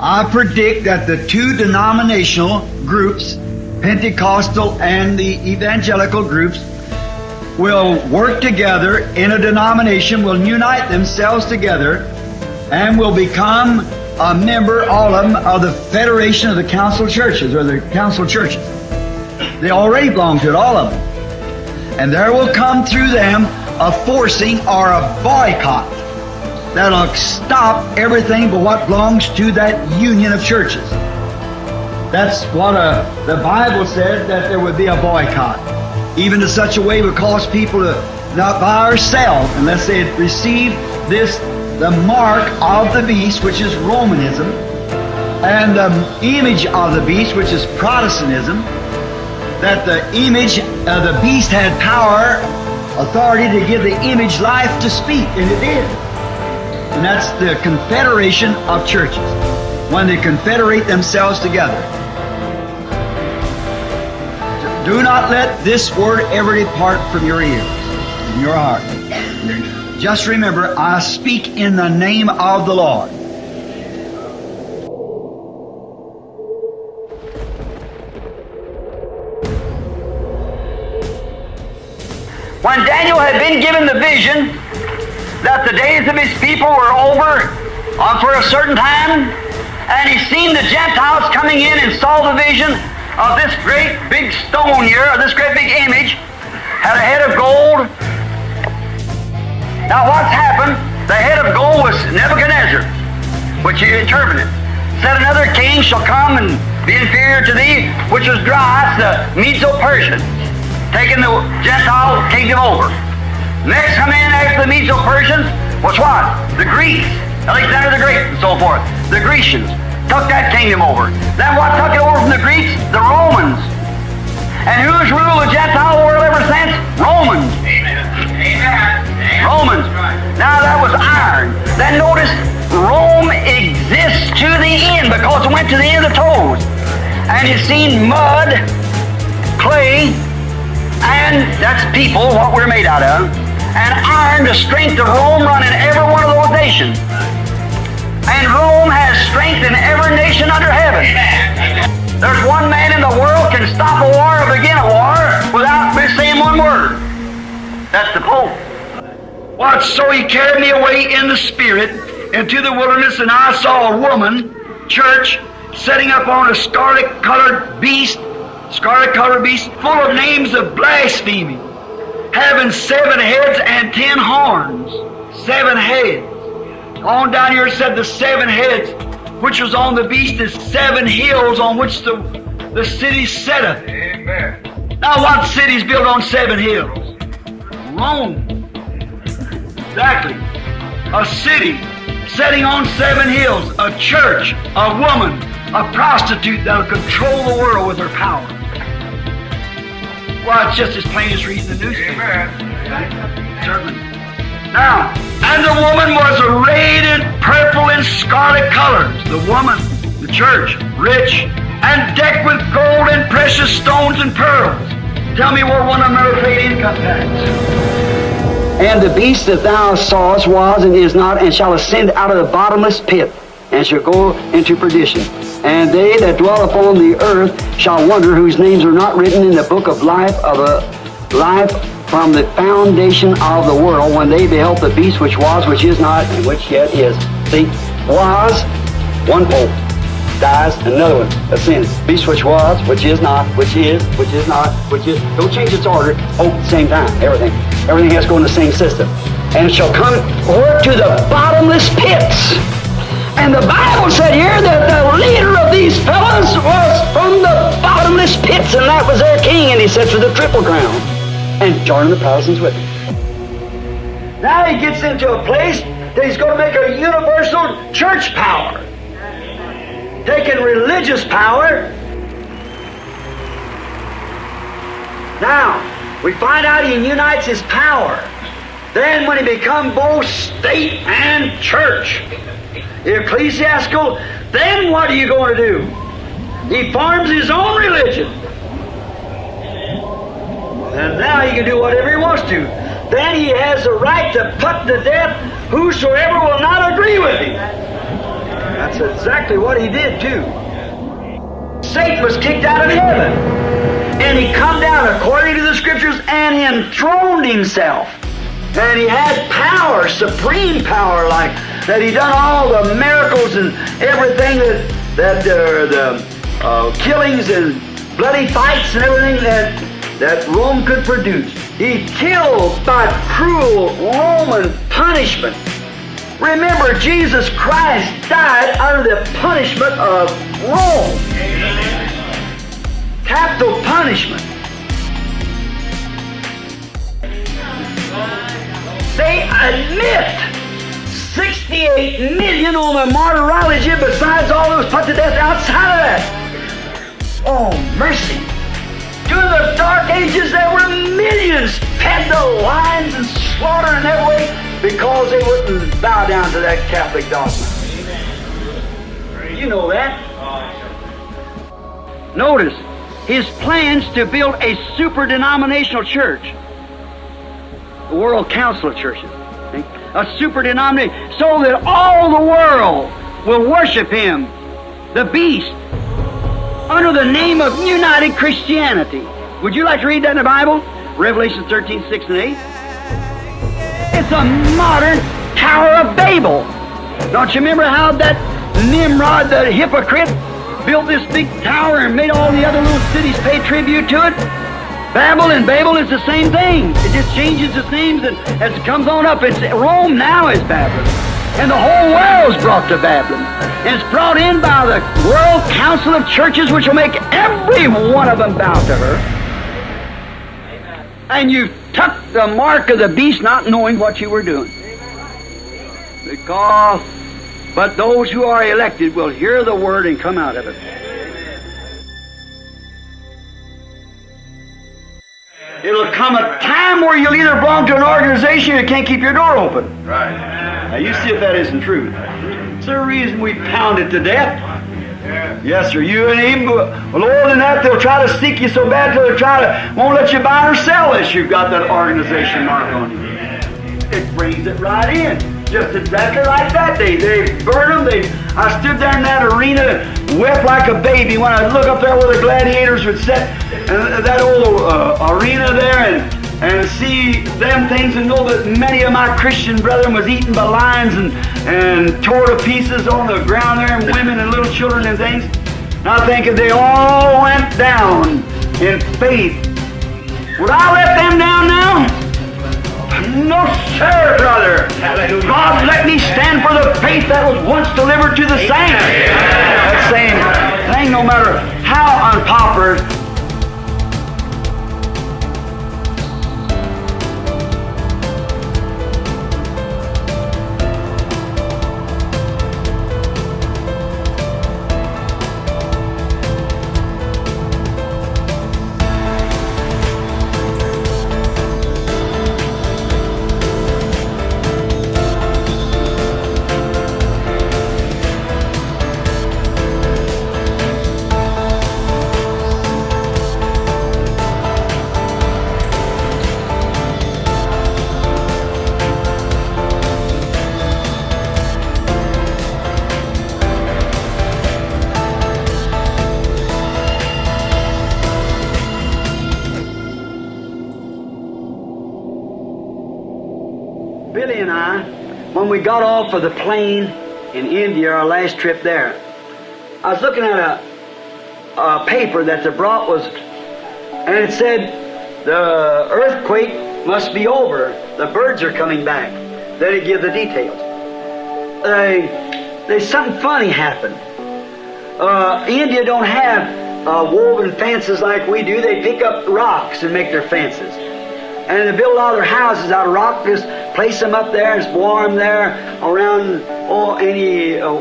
I predict that the two denominational groups, Pentecostal and the evangelical groups, will work together in a denomination, will unite themselves together, and will become a member, all of them, of the Federation of the Council Churches, or the Council Churches. They already belong to it, all of them. And there will come through them a forcing or a boycott that'll stop everything but what belongs to that union of churches. That's what the Bible said, that there would be a boycott. Even to such a way would cause people to not buy or sell unless they had received the mark of the beast, which is Romanism, and the image of the beast, which is Protestantism, that the image of the beast had power, authority to give the image life to speak, and it did. And that's the confederation of churches, when they confederate themselves together. Do not let this word ever depart from your ears, from your heart. Just remember, I speak in the name of the Lord. When Daniel had been given the vision that the days of his people were over for a certain time, and he seen the Gentiles coming in and saw the vision of this great big stone here, of this great big image, had a head of gold. Now what's happened? The head of gold was Nebuchadnezzar, which he interpreted. Said another king shall come and be inferior to thee, which was Darius, the Medo-Persian, taking the Gentile kingdom over. Next come in after the Medo-Persians was what? The Greeks, Alexander the Great and so forth. The Grecians took that kingdom over. Then what took it over from the Greeks? The Romans. And who's ruled the Gentile world ever since? Romans. Amen. Amen. Romans. Now that was iron. Then notice Rome exists to the end because it went to the end of the toes. And you've seen mud, clay, and that's people, what we're made out of, and iron, the strength of Rome run in every one of those nations. And Rome has strength in every nation under heaven. There's one man in the world can stop a war or begin a war without saying one word. That's the Pope. What? So he carried me away in the Spirit into the wilderness, and I saw a woman, church, setting up on a scarlet-colored beast, full of names of blasphemy, having 7 heads and 10 horns. 7 heads. On down here it said the 7 heads, which was on the beast, is 7 hills on which the city setteth. Amen. Now what city is built on 7 hills? Rome. Exactly. A city setting on 7 hills, a church, a woman, a prostitute that'll control the world with her power. Well, it's just as plain as reading the newspaper. Amen. Certainly. Now, and the woman was arrayed in purple and scarlet colors. The woman, the church, rich, and decked with gold and precious stones and pearls. Tell me where one of them ever paid income tax. And the beast that thou sawest was and is not, and shall ascend out of the bottomless pit, and shall go into perdition. And they that dwell upon the earth shall wonder, whose names are not written in the book of life from the foundation of the world, when they beheld the beast which was, which is not, and which yet is. See, was, one pope, dies, another one ascends. Beast which was, which is not, which is not, which is. Don't change its order. Oh, at the same time. Everything has to go in the same system. And it shall come to the bottomless pits. And the Bible said here that the leader of these fellows was from the bottomless pits, and that was their king, and he sits with a triple crown. And joining the Protestants with him. Now he gets into a place that he's going to make a universal church power. Taking religious power. Now, we find out he unites his power. Then when he becomes both state and church, ecclesiastical, then what are you going to do? He forms his own religion. And now he can do whatever he wants to. Then he has the right to put to death whosoever will not agree with him. That's exactly what he did too. Satan was kicked out of heaven, and he come down according to the Scriptures and enthroned himself. And he had power, supreme power, like that. He done all the miracles and everything that the killings and bloody fights and everything that Rome could produce. He killed by cruel Roman punishment. Remember, Jesus Christ died under the punishment of Rome. Capital punishment. They admit 68 million on the martyrology besides all those put to death outside of that. Oh, mercy. During the Dark Ages, there were millions fed to lions and slaughter in every way because they wouldn't bow down to that Catholic dogma. You know that. Notice his plans to build a super-denominational church. The World Council of Churches. A super-denomination, so that all the world will worship him, the beast, under the name of United Christianity. Would you like to read that in the Bible? Revelation 13, 6 and 8. It's a modern Tower of Babel. Don't you remember how that Nimrod, the hypocrite, built this big tower and made all the other little cities pay tribute to it? Babel and Babel is the same thing. It just changes its names and as it comes on up. It's Rome now is Babylon. And the whole world's brought to Babylon. And it's brought in by the World Council of Churches, which will make every one of them bow to her. And you took the mark of the beast not knowing what you were doing. But those who are elected will hear the word and come out of it. It'll come a time where you'll either belong to an organization or you can't keep your door open. Right. Now you see if that isn't true. It's the reason we pound it to death. Yes, sir. You and even more than that, they'll try to stick you so bad till won't let you buy or sell unless you've got that organization mark on you. It brings it right in. Just exactly like that. They burn them. I stood there in that arena, wept like a baby when I look up there where the gladiators would sit, and that old arena there, and see them things, and know that many of my Christian brethren was eaten by lions and tore to pieces on the ground there, and women and little children and things. And I think if they all went down in faith, would I let them down now? No, sir, brother. God, let me stand for the faith that was once delivered to the saints. That same thing, no matter how unpopular. Billy and I, when we got off of the plane in India, our last trip there, I was looking at a paper that they brought and it said the earthquake must be over. The birds are coming back. Then it give the details. There's something funny happened. India don't have woven fences like we do. They pick up rocks and make their fences. And they build a lot of their houses out of rock, just place them up there, it's warm there, around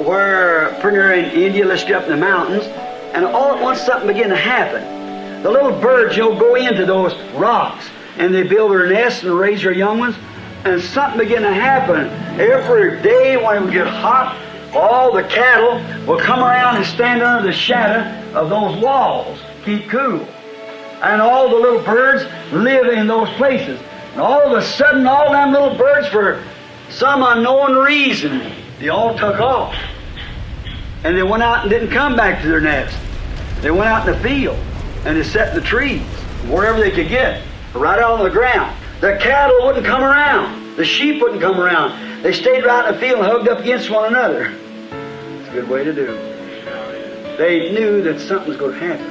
where pretty near in India, let's get up in the mountains, and all at once something began to happen. The little birds, go into those rocks, and they build their nests and raise their young ones, and something began to happen. Every day when it would get hot, all the cattle will come around and stand under the shadow of those walls, keep cool. And all the little birds live in those places. And all of a sudden, all them little birds, for some unknown reason, they all took off. and they went out and didn't come back to their nest. They went out in the field, and they sat in the trees, wherever they could get, right out on the ground. The cattle wouldn't come around. The sheep wouldn't come around. They stayed right in the field and hugged up against one another. It's a good way to do it. They knew that something was going to happen.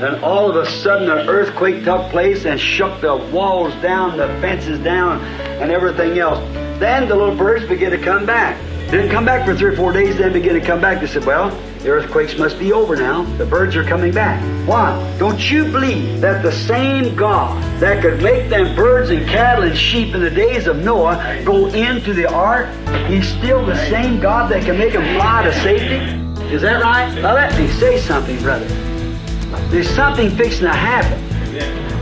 And all of a sudden an earthquake took place and shook the walls down, the fences down, and everything else. Then the little birds began to come back. Didn't come back for 3 or 4 days, then began to come back. They said, well, the earthquakes must be over now. The birds are coming back. Why? Don't you believe that the same God that could make them birds and cattle and sheep in the days of Noah go into the ark, He's still the same God that can make them fly to safety? Is that right? Now let me say something, brother. There's something fixing to happen.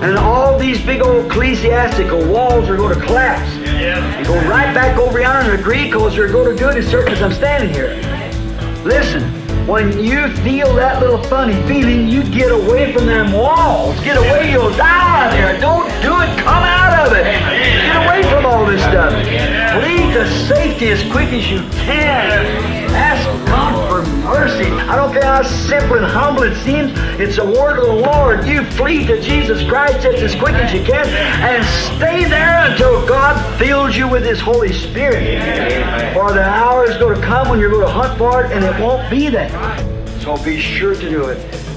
And all these big old ecclesiastical walls are going to collapse. And go right back over yonder and agree, because they're going to do it as certain as I'm standing here. Listen, when you feel that little funny feeling, you get away from them walls. Get away, you'll die there. Don't do it, come out of it. Get away from all this stuff. Flee to safety as quick as you can. Ask God for mercy. I don't care how simple and humble it seems, it's the word of the Lord. You flee to Jesus Christ just as quick as you can and stay there until God fills you with His Holy Spirit. For the hour is going to come when you're going to hunt for it and it won't be there. So be sure to do it.